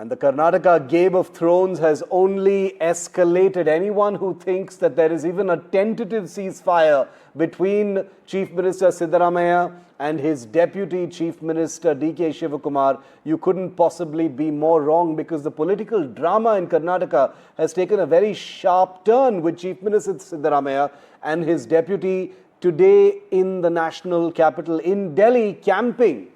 And the Karnataka Game of Thrones has only escalated. Anyone who thinks that there is even a tentative ceasefire between Chief Minister Siddaramaiah and his Deputy Chief Minister DK Shivakumar, you couldn't possibly be more wrong, because the political drama in Karnataka has taken a very sharp turn with Chief Minister Siddaramaiah and his deputy today in the national capital, in Delhi, camping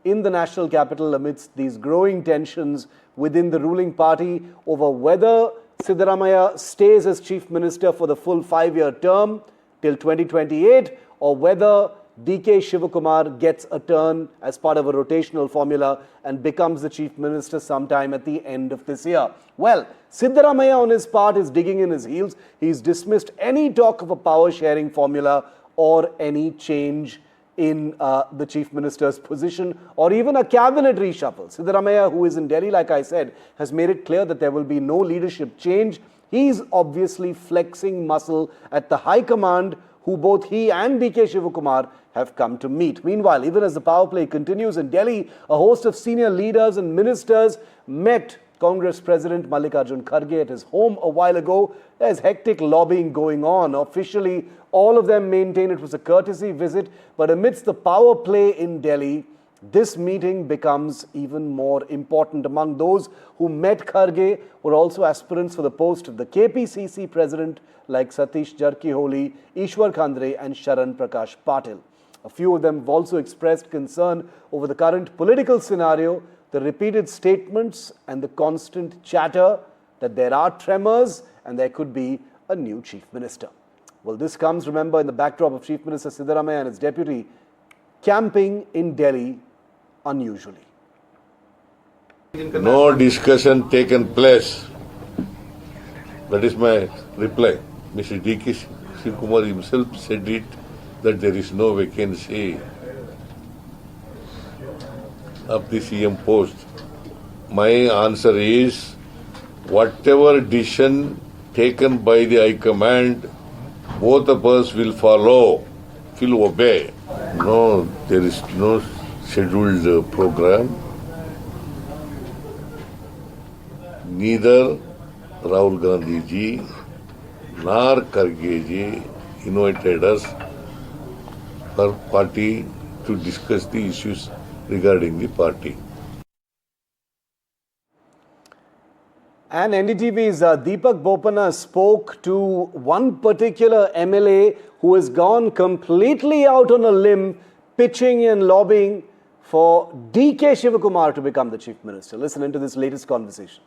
in the national capital amidst these growing tensions within the ruling party over whether Siddaramaiah stays as Chief Minister for the full 5-year term till 2028, or whether DK Shivakumar gets a turn as part of a rotational formula and becomes the Chief Minister sometime at the end of this year. Well, Siddaramaiah on his part is digging in his heels. He's dismissed any talk of a power-sharing formula or any change in the Chief Minister's position, or even a cabinet reshuffle. Siddaramaiah, who is in Delhi, like I said, has made it clear that there will be no leadership change. He's obviously flexing muscle at the High Command, who both he and DK Shivakumar have come to meet. Meanwhile, even as the power play continues in Delhi, a host of senior leaders and ministers met Congress President Mallikarjun Kharge at his home a while ago. There's hectic lobbying going on. Officially, all of them maintain it was a courtesy visit, but amidst the power play in Delhi, this meeting becomes even more important. Among those who met Kharge were also aspirants for the post of the KPCC president like Satish Jarkiholi, Ishwar Khandre and Sharan Prakash Patil. A few of them have also expressed concern over the current political scenario, the repeated statements and the constant chatter that there are tremors and there could be a new chief minister. Well, this comes, remember, in the backdrop of Chief Minister Siddaramaiah and his deputy camping in Delhi unusually. No discussion taken place. That is my reply. Mr. D.K. Shivakumar himself said it, that there is no vacancy of the CM post. My answer is, whatever decision taken by the High Command, both of us will follow, will obey. No, there is no scheduled program. Neither Rahul Gandhi ji nor Kharge ji invited us for party to discuss the issues regarding the party. And NDTV's Deepak Bopana spoke to one particular MLA who has gone completely out on a limb, pitching and lobbying for DK Shivakumar to become the Chief Minister. Listen into this latest conversation.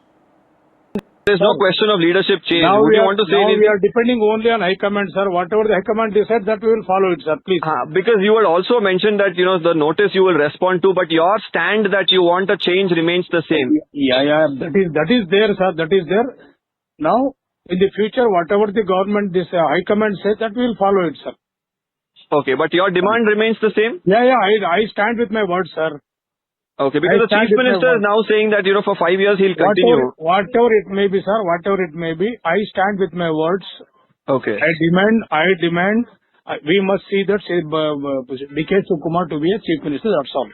There is no question of leadership change. Now Would you want to say anything? We are depending only on High Command, sir. Whatever the High Command decide, that we will follow it, sir. Please. Because you had also mentioned that, the notice you will respond to, but your stand that you want a change remains the same. Yeah. That is there, sir. That is there. Now, in the future, whatever the government, this High Command says, that we will follow it, sir. Okay, but your demand remains the same? Yeah. I stand with my word, sir. Okay, because the Chief Minister is now saying that, for 5 years he'll continue. Whatever it may be, sir, whatever it may be, I stand with my words. Okay. I demand, we must see that DK Shivakumar to be a Chief Minister, that's all.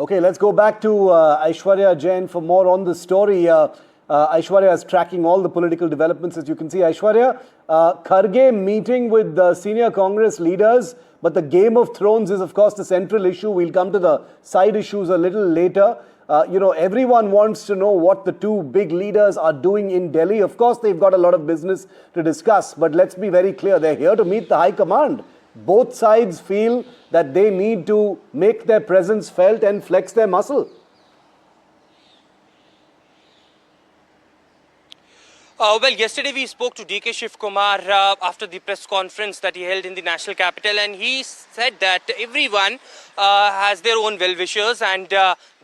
Okay, let's go back to Aishwarya Jain for more on the story. Aishwarya is tracking all the political developments, as you can see. Aishwarya, Kharge meeting with the senior Congress leaders, but the Game of Thrones is, of course, the central issue. We'll come to the side issues a little later. Everyone wants to know what the two big leaders are doing in Delhi. Of course, they've got a lot of business to discuss, but let's be very clear. They're here to meet the High Command. Both sides feel that they need to make their presence felt and flex their muscle. Well, yesterday we spoke to DK Shivakumar after the press conference that he held in the national capital, and he said that everyone has their own well-wishers and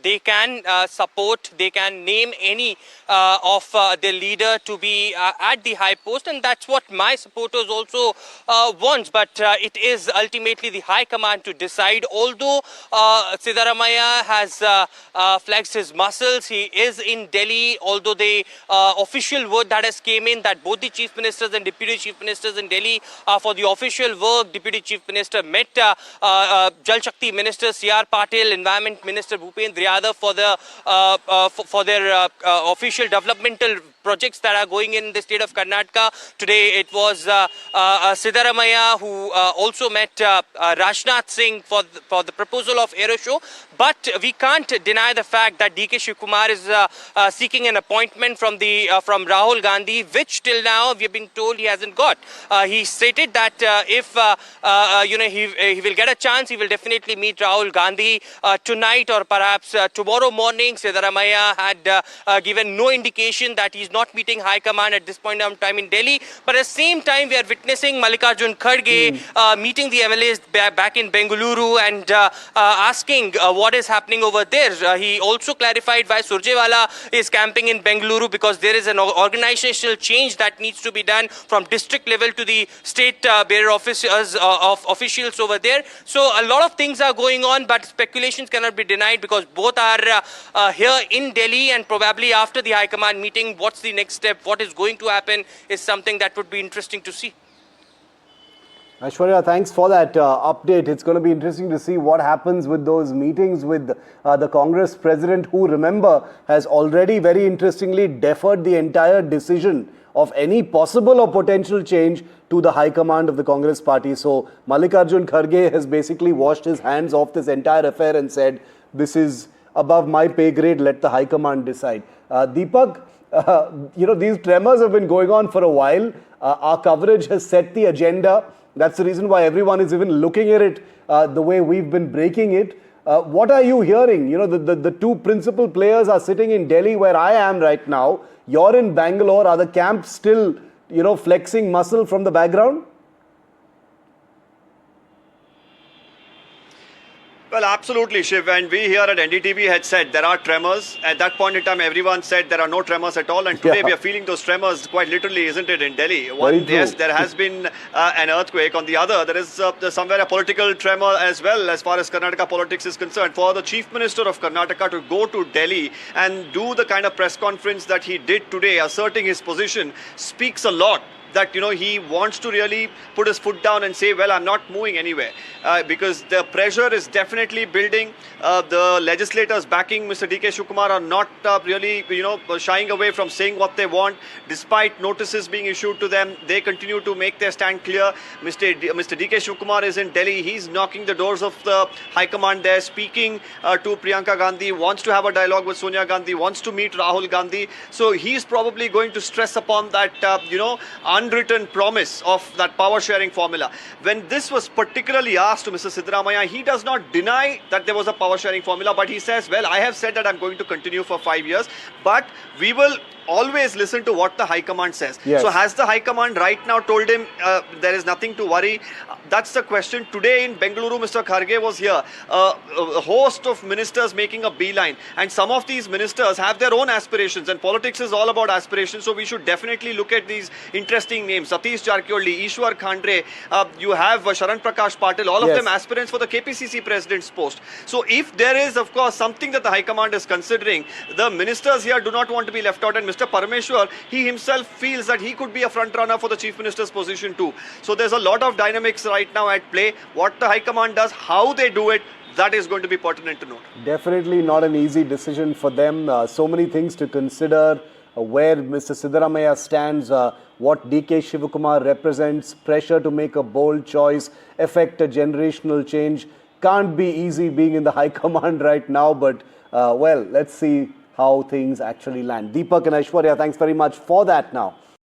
they can support, they can name any of their leader to be at the high post, and that's what my supporters also want. But it is ultimately the high command to decide. Although Siddaramaiah has flexed his muscles, he is in Delhi. Although the official word that has came in that both the chief ministers and deputy chief ministers in Delhi for the official work, deputy chief minister met Jal Shakti Minister C.R. Patil, Environment Minister Bhupendra Yadav for their official developmental projects that are going in the state of Karnataka. Today it was Siddaramaiah who also met Rajnath Singh for the proposal of Aero Show. But we can't deny the fact that D.K. Shivakumar is seeking an appointment from Rahul Gandhi, which till now we have been told he hasn't got. He stated that if he will get a chance, he will definitely meet Rahul Gandhi tonight or perhaps tomorrow morning. Siddaramaiah had given no indication that he's not meeting high command at this point in time in Delhi. But at the same time, we are witnessing Mallikarjun Kharge meeting the MLAs back in Bengaluru and asking what is happening over there. He also clarified why Surjewala is camping in Bengaluru, because there is an organizational change that needs to be done from district level to the state bearer officers of officials over there. So a lot of things are going on, but speculations cannot be denied because both are here in Delhi, and probably after the High Command meeting, what's the next step, what is going to happen is something that would be interesting to see. Aishwarya, thanks for that update. It's going to be interesting to see what happens with those meetings with the Congress president, who, remember, has already very interestingly deferred the entire decision of any possible or potential change to the high command of the Congress party. So Mallikarjun Kharge has basically washed his hands off this entire affair and said, this is above my pay grade, let the high command decide. Deepak, these tremors have been going on for a while. Our coverage has set the agenda. That's the reason why everyone is even looking at it the way we've been breaking it. What are you hearing? The two principal players are sitting in Delhi, where I am right now. You're in Bangalore. Are the camps still, flexing muscle from the background? Well, absolutely, Shiv. And we here at NDTV had said there are tremors. At that point in time, everyone said there are no tremors at all. And today we are feeling those tremors quite literally, isn't it, in Delhi? One, yes, there has been an earthquake. On the other, there is somewhere a political tremor as well, as far as Karnataka politics is concerned. For the Chief Minister of Karnataka to go to Delhi and do the kind of press conference that he did today, asserting his position, speaks a lot. That he wants to really put his foot down and say, well, I'm not moving anywhere, because the pressure is definitely building. The legislators backing Mr. D.K. Shivakumar are not really shying away from saying what they want, despite notices being issued to them. They continue to make their stand clear. Mr. D.K. Shivakumar is in Delhi. He's knocking the doors of the High Command there, speaking to Priyanka Gandhi, wants to have a dialogue with Sonia Gandhi, wants to meet Rahul Gandhi. So he's probably going to stress upon that unwritten promise of that power sharing formula. When this was particularly asked to Mr. Siddaramaiah, he does not deny that there was a power sharing formula, but he says, well, I have said that I'm going to continue for 5 years, but we will always listen to what the High Command says. Yes. So has the High Command right now told him there is nothing to worry? That's the question. Today in Bengaluru, Mr. Kharge was here. A host of ministers making a beeline. And some of these ministers have their own aspirations. And politics is all about aspirations. So we should definitely look at these interesting names. Satish Jarkioli, Ishwar Khandre, you have Sharan Prakash Patil, all of them aspirants for the KPCC president's post. So if there is, of course, something that the High Command is considering, the ministers here do not want to be left out. And Mr. Parameshwar, he himself feels that he could be a front runner for the Chief Minister's position too. So there's a lot of dynamics right now at play. What the High Command does, how they do it, that is going to be pertinent to note. Definitely not an easy decision for them. So many things to consider. Where Mr. Siddaramaiah stands, what D.K. Shivakumar represents, pressure to make a bold choice, effect a generational change. Can't be easy being in the High Command right now, but well, let's see how things actually land. Deepak and Aishwarya, thanks very much for that now.